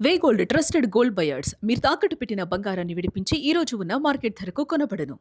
వే gold trusted gold buyers మీరు తాకట్టు పెట్టిన బంగారాన్ని విడిపించి ఈ రోజు ఉన్న మార్కెట్ ధరకు కొనబడను.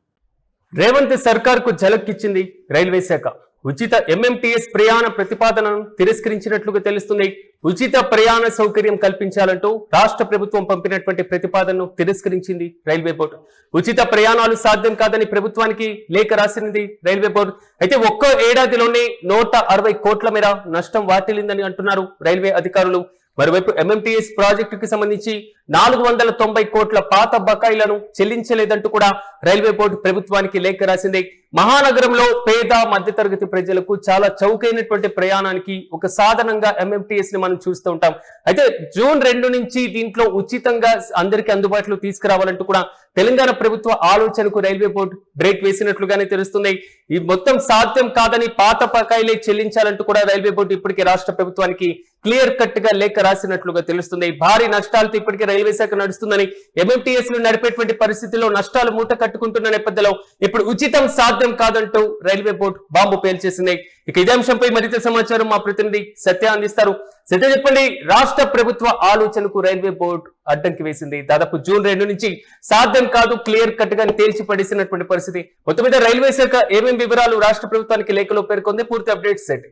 రేవంత్ సర్కార్ కు ఝలక్కిచ్చింది రైల్వే శాఖ. ఉచిత ఎంఎంటీఎస్ ప్రయాణ ప్రతిపాదనను తిరస్కరించినట్లుగా తెలుస్తుంది. ఉచిత ప్రయాణ సౌకర్యం కల్పించాలంటూ రాష్ట్ర ప్రభుత్వం పంపినటువంటి ప్రతిపాదనను తిరస్కరించింది రైల్వే బోర్డు. ఉచిత ప్రయాణాలు సాధ్యం కాదని ప్రభుత్వానికి లేఖ రాసినది రైల్వే బోర్డు. అయితే ఒక్క ఏడాదిలోనే 160 కోట్ల మేర నష్టం వాటిల్లిందని అంటున్నారు రైల్వే అధికారులు. మరోవైపు ఎంఎంటీఎస్ ప్రాజెక్టుకి సంబంధించి 490 కోట్ల పాత బకాయిలను చెల్లించలేదంటూ కూడా రైల్వే బోర్డు ప్రభుత్వానికి లేఖ రాసింది. మహానగరంలో పేద మధ్యతరగతి ప్రజలకు చాలా చౌకైనటువంటి ప్రయాణానికి ఒక సాధనంగా ఎంఎంటీఎస్ ని మనం చూస్తూ ఉంటాం. అయితే జూన్ 2 నుంచి దీంట్లో ఉచితంగా అందరికీ అందుబాటులో తీసుకురావాలంటూ కూడా తెలంగాణ ప్రభుత్వ ఆలోచనకు రైల్వే బోర్డు బ్రేక్ వేసినట్లుగానే తెలుస్తుంది. ఈ మొత్తం సాధ్యం కాదని పాత బకాయిలే చెల్లించాలంటూ కూడా రైల్వే బోర్డు ఇప్పటికే రాష్ట్ర ప్రభుత్వానికి క్లియర్ కట్ గా లేఖ రాసినట్లుగా తెలుస్తుంది. భారీ నష్టాలతో ఇప్పటికే రైల్వే శాఖ నడుస్తుందని, ఎంఎంటీఎస్ లు నడిపేటువంటి పరిస్థితుల్లో నష్టాలు మూట కట్టుకుంటున్న నేపథ్యంలో ఇప్పుడు ఉచితం సాధ్యం కాదంటూ రైల్వే బోర్డు బాంబు పేల్చేసింది. ఇక ఇదే అంశంపై మరింత సమాచారం మా ప్రతినిధి సత్య అందిస్తారు. సత్య, చెప్పండి, రాష్ట్ర ప్రభుత్వ ఆలోచనకు రైల్వే బోర్డు అడ్డంకి వేసింది. దాదాపు జూన్ 2 నుంచి సాధ్యం కాదు, క్లియర్ కట్ గా తేల్చి పడేసినటువంటి పరిస్థితి. మొత్తం మీద రైల్వే శాఖ ఏమేమి వివరాలు రాష్ట్ర ప్రభుత్వానికి లేఖలో పేర్కొంది? పూర్తి అప్డేట్స్ ఏంటి?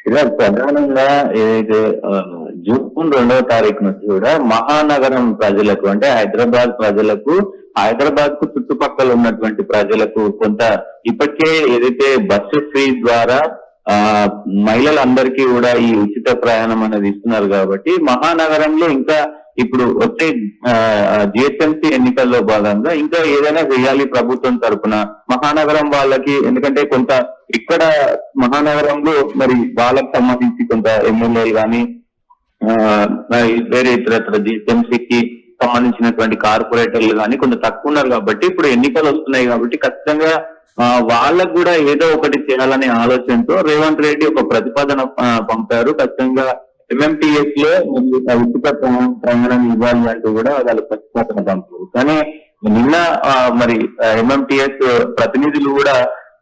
ఇలా ప్రధానంగా ఏదైతే జూన్ 2వ తారీఖు నుంచి కూడా మహానగరం ప్రజలకు, అంటే హైదరాబాద్ ప్రజలకు, హైదరాబాద్ కు చుట్టుపక్కల ఉన్నటువంటి ప్రజలకు కొంత ఇప్పటికే ఏదైతే బస్సు ఫ్రీ ద్వారా మహిళలందరికీ కూడా ఈ ఉచిత ప్రయాణం అనేది ఇస్తున్నారు. కాబట్టి మహానగరంలో ఇంకా ఇప్పుడు వచ్చే జిహెచ్ఎంసీ ఎన్నికల్లో భాగంగా ఇంకా ఏదైనా చేయాలి ప్రభుత్వం తరఫున మహానగరం వాళ్ళకి. ఎందుకంటే కొంత ఇక్కడ మహానగరంలో మరి వాళ్ళకి సంబంధించి కొంత ఎమ్మెల్యేలు కానీ వేరే ఇతర జిహెచ్ఎంసీకి సంబంధించినటువంటి కార్పొరేటర్లు కానీ కొంత తక్కువ ఉన్నారు. కాబట్టి ఇప్పుడు ఎన్నికలు వస్తున్నాయి కాబట్టి ఖచ్చితంగా వాళ్ళకు కూడా ఏదో ఒకటి చేయాలనే ఆలోచనతో రేవంత్ రెడ్డి ఒక ప్రతిపాదన పంపారు. ఖచ్చితంగా ఎంఎంటీఎస్ లో ఉచిత ప్రయాణం ఇవ్వాలి అంటూ కూడా వాళ్ళు ప్రతిపాదన పంపారు. కానీ నిన్న మరి ఎంఎంటీఎస్ ప్రతినిధులు కూడా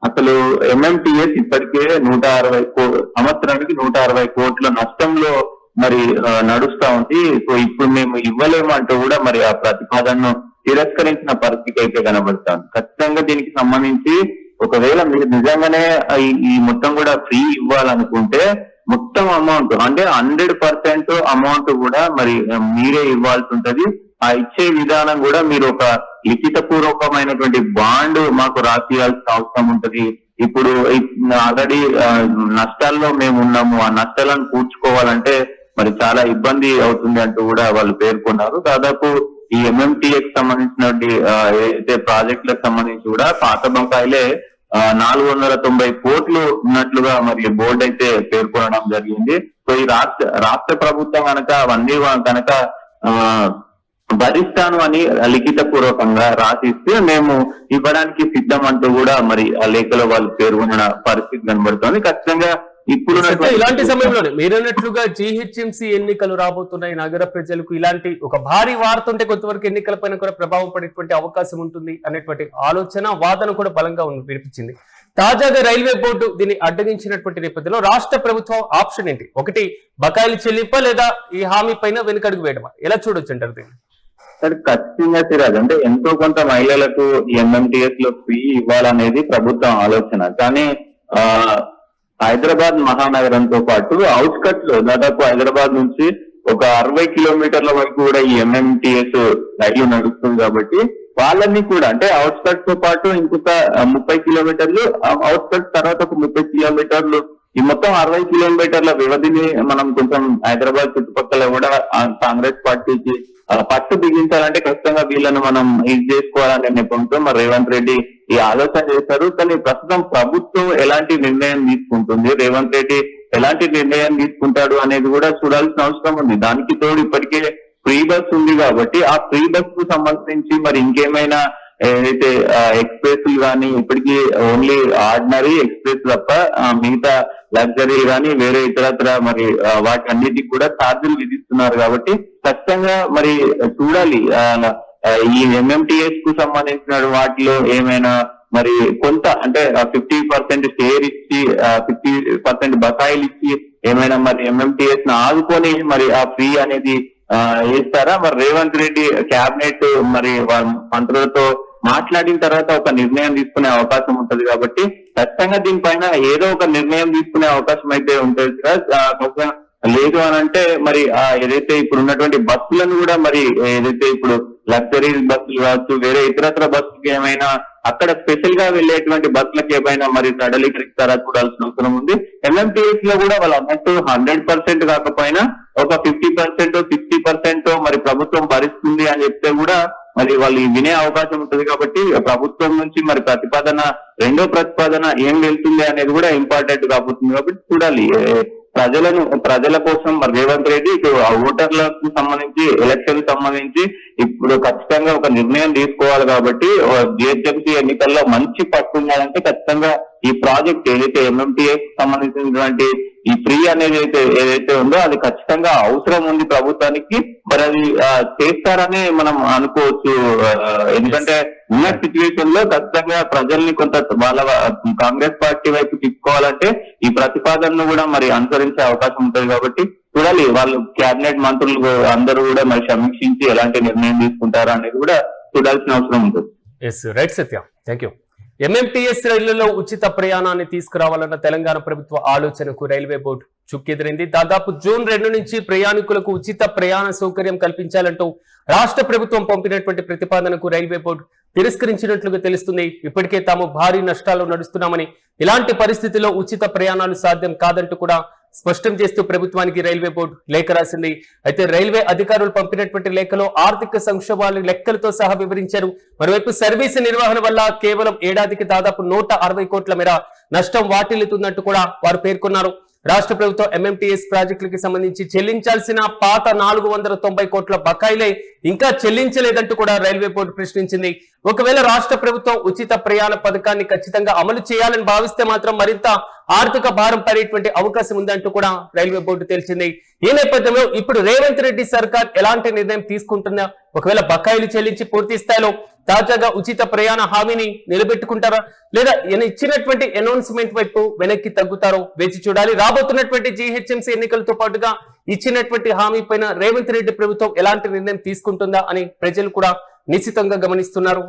అసలు ఎంఎంటీఎస్ ఇప్పటికే 160 సంవత్సరానికి 160 కోట్ల నష్టంలో మరి నడుస్తా ఉంది. సో ఇప్పుడు మేము ఇవ్వలేము అంటూ కూడా మరి ఆ ప్రతిపాదనను తిరస్కరించిన పరిస్థితి అయితే కనబడుతుంది. ఖచ్చితంగా దీనికి సంబంధించి ఒకవేళ మీరు నిజంగానే ఈ మొత్తం కూడా ఫ్రీ ఇవ్వాలనుకుంటే మొత్తం అమౌంట్ అంటే 100% అమౌంట్ కూడా మరి మీరే ఇవ్వాల్సి ఉంటది. ఆ ఇచ్చే విధానం కూడా మీరు ఒక లిఖిత పూర్వకమైనటువంటి బాండ్ మాకు రాసియాల్సిన అవసరం ఉంటది. ఇప్పుడు ఆల్రెడీ నష్టాల్లో మేము ఉన్నాము, ఆ నష్టాలను పూడ్చుకోవాలంటే మరి చాలా ఇబ్బంది అవుతుంది అంటూ కూడా వాళ్ళు పేర్కొన్నారు. దాదాపు ఈ ఎంఎంటీఎస్ సంబంధించినటువంటి ఏదైతే ప్రాజెక్టులకు సంబంధించి కూడా పాత బకాయిలే 490 కోట్లు ఉన్నట్లుగా మరి బోర్డు అయితే పేర్కొనడం జరిగింది. సో ఈ రాష్ట్ర ప్రభుత్వం కనుక అవన్నీ కనుక భరిస్తాను అని లిఖిత పూర్వకంగా రాసిస్తే మేము ఇవ్వడానికి సిద్ధం అంటూ కూడా మరి ఆ లేఖలో వాళ్ళు పేర్కొన్న పరిస్థితి కనబడుతుంది. ఖచ్చితంగా ఇప్పుడు ఇలాంటి సమయంలోనే మీరన్నట్లుగా జిహెచ్ఎంసీ ఎన్నికలు రాబోతున్నాయి. నగర ప్రజలకు ఇలాంటి ఒక భారీ వార్త ఉంటే కొంతవరకు ఎన్నికల పైన కూడా ప్రభావం పడేటువంటి అవకాశం ఉంటుంది అనేటువంటి ఆలోచన, వాదన కూడా బలంగా వినిపించింది. తాజాగా రైల్వే బోర్డు దీన్ని అడ్డగించినటువంటి నేపథ్యంలో రాష్ట్ర ప్రభుత్వం ఆప్షన్ ఏంటి? ఒకటి బకాయిలు చెల్లింప, లేదా ఈ హామీ పైన వెనుకడుగు వేయడమా? ఎలా చూడొచ్చు అంటారు దీన్ని? ఖచ్చితంగా సిరాజ్, అంటే ఎంతో కొంత మహిళలకు ఎంఎంటీఎస్ లో ఫ్రీ ఇవ్వాలనేది ప్రభుత్వం ఆలోచన. కానీ హైదరాబాద్ మహానగరంతో పాటు అవుట్స్కట్స్ లో దాదాపు హైదరాబాద్ నుంచి ఒక 60 కిలోమీటర్ల వరకు కూడా ఈ ఎంఎంటీఎస్ రైలు నడుస్తుంది. కాబట్టి వాళ్ళని కూడా అంటే అవుట్స్కట్స్ తో పాటు ఇంకొక 30 కిలోమీటర్లు, అవుట్స్కట్స్ తర్వాత ఒక 30 కిలోమీటర్లు, ఈ మొత్తం 60 కిలోమీటర్ల వ్యవధిని మనం కొంచెం హైదరాబాద్ చుట్టుపక్కల కూడా కాంగ్రెస్ పార్టీకి పట్టు బిగించాలంటే ఖచ్చితంగా వీళ్ళను మనం ఇది చేసుకోవాలనే నెపంతో మరి రేవంత్ రెడ్డి ఈ ఆలోచన చేశారు. కానీ ప్రస్తుతం ప్రభుత్వం ఎలాంటి నిర్ణయం తీసుకుంటుంది, రేవంత్ రెడ్డి ఎలాంటి నిర్ణయం తీసుకుంటాడు అనేది కూడా చూడాల్సిన అవసరం ఉంది. దానికి తోడు ఇప్పటికే ఫ్రీ బస్ ఉంది కాబట్టి ఆ ఫ్రీ బస్ కు సంబంధించి మరి ఇంకేమైనా ఏదైతే ఎక్స్ప్రెస్ కానీ ఇప్పటికీ ఓన్లీ ఆర్డినరీ ఎక్స్ప్రెస్ తప్ప మిగతా లగ్జరీ కానీ వేరే ఇతరత్ర మరి వాటి అన్నిటికి కూడా ఛార్జీలు విధిస్తున్నారు. కాబట్టి ఖచ్చితంగా మరి చూడాలి ఈ ఎంఎంటీఎస్ కు సంబంధించిన వాటిలో ఏమైనా మరి కొంత అంటే 50% షేర్ ఇచ్చి 50% బకాయిలు ఇచ్చి ఏమైనా మరి ఎంఎంటీఎస్ ను ఆదుకొని మరి ఆ ఫ్రీ అనేది వేస్తారా? మరి రేవంత్ రెడ్డి క్యాబినెట్ మరి మంత్రులతో మాట్లాడిన తర్వాత ఒక నిర్ణయం తీసుకునే అవకాశం ఉంటది కాబట్టి ఖచ్చితంగా దీనిపైన ఏదో ఒక నిర్ణయం తీసుకునే అవకాశం అయితే ఉంటుంది సార్. లేదు అని అంటే మరి ఏదైతే ఇప్పుడు ఉన్నటువంటి బస్సులను కూడా మరి ఏదైతే ఇప్పుడు లగ్జరీ బస్సులు కావచ్చు, వేరే ఇతరత్ర బస్సులకి ఏమైనా అక్కడ స్పెషల్ గా వెళ్ళేటువంటి బస్సులకు ఏమైనా మరి సడలీకరిస్తారా చూడాల్సిన అవసరం ఉంది. ఎంఎంటీఎస్ లో కూడా వాళ్ళు అన్నట్టు 100% కాకపోయినా ఒక 50%, 60% మరి ప్రభుత్వం భరిస్తుంది అని చెప్తే కూడా మరి వాళ్ళు వినే అవకాశం ఉంటుంది. కాబట్టి ప్రభుత్వం నుంచి మరి రెండో ప్రతిపాదన ఏం వెళ్తుంది అనేది కూడా ఇంపార్టెంట్ కాబోతుంది. కాబట్టి చూడాలి ప్రజల కోసం మరి రేవంత్ రెడ్డి ఇటు ఓటర్లకు సంబంధించి ఎలక్షన్ సంబంధించి ఇప్పుడు ఖచ్చితంగా ఒక నిర్ణయం తీసుకోవాలి. కాబట్టి జిహెచ్ఎంసీ ఎన్నికల్లో మంచి పట్టు ఉండాలంటే ఖచ్చితంగా ఈ ప్రాజెక్ట్ ఏదైతే ఎంఎంటీఎస్ సంబంధించినటువంటి ఈ ఫ్రీ అనేది ఏదైతే ఉందో అది ఖచ్చితంగా అవసరం ఉంది ప్రభుత్వానికి. మరి అది చేస్తారని మనం అనుకోవచ్చు. ఎందుకంటే ఉన్న సిచ్యువేషన్ లో ఖచ్చితంగా ప్రజల్ని కొంత వాళ్ళ కాంగ్రెస్ పార్టీ వైపు తిప్పుకోవాలంటే ఈ ప్రతిపాదనను కూడా మరి అనుసరించే అవకాశం ఉంటుంది. కాబట్టి చూడాలి వాళ్ళు కేబినెట్ మంత్రులు అందరూ కూడా మరి సమీక్షించి ఎలాంటి నిర్ణయం తీసుకుంటారా అనేది కూడా చూడాల్సిన అవసరం ఉంటుంది. Right Satya, thank you. MMTS రైళ్లలో ఉచిత ప్రయాణాన్ని తీసుకురావాలన్న తెలంగాణ ప్రభుత్వ ఆలోచనకు రైల్వే బోర్డు చుక్కెదిరింది. దాదాపు జూన్ 2 నుంచి ప్రయాణికులకు ఉచిత ప్రయాణ సౌకర్యం కల్పించాలంటూ రాష్ట్ర ప్రభుత్వం పంపినటువంటి ప్రతిపాదనకు రైల్వే బోర్డు తిరస్కరించినట్లుగా తెలుస్తుంది. ఇప్పటికే తాము భారీ నష్టాలు నడుస్తున్నామని, ఇలాంటి పరిస్థితుల్లో ఉచిత ప్రయాణాలు సాధ్యం కాదంటూ కూడా స్పష్టం చేస్తూ ప్రభుత్వానికి రైల్వే బోర్డు లేఖ రాసింది. అయితే రైల్వే అధికారులు పంపినటువంటి లేఖలో ఆర్థిక సంక్షోభాలు లెక్కలతో సహా వివరించారు. మరోవైపు సర్వీసు నిర్వహణ వల్ల కేవలం ఏడాదికి దాదాపు 160 కోట్ల మేర నష్టం వాటిల్లుతున్నట్టు కూడా వారు పేర్కొన్నారు. రాష్ట్ర ప్రభుత్వం ఎంఎంటీఎస్ ప్రాజెక్టులకి సంబంధించి చెల్లించాల్సిన పాత 490 కోట్ల బకాయిలే ఇంకా చెల్లించలేదంటూ కూడా రైల్వే బోర్డు ప్రశ్నించింది. ఒకవేళ రాష్ట్ర ప్రభుత్వం ఉచిత ప్రయాణ పథకాన్ని ఖచ్చితంగా అమలు చేయాలని భావిస్తే మాత్రం మరింత ఆర్థిక భారం పడేటువంటి అవకాశం ఉందంటూ కూడా రైల్వే బోర్డు తెలిసింది. ఈ నేపథ్యంలో ఇప్పుడు రేవంత్ రెడ్డి సర్కార్ ఎలాంటి నిర్ణయం తీసుకుంటుందా? ఒకవేళ బకాయిలు చెల్లించి పూర్తి స్థాయిలో తాజాగా ఉచిత ప్రయాణ హామీని నిలబెట్టుకుంటారా, లేదా ఇచ్చినటువంటి అనౌన్స్మెంట్ వైపు వెనక్కి తగ్గుతారో వేచి చూడాలి. రాబోతున్నటువంటి జీహెచ్ఎంసీ ఎన్నికలతో పాటుగా ఇచ్చినటువంటి హామీ పైన రేవంత్ రెడ్డి ప్రభుత్వం ఎలాంటి నిర్ణయం తీసుకుంటుందా అని ప్రజలు కూడా నిశ్చితంగా గమనిస్తున్నారు.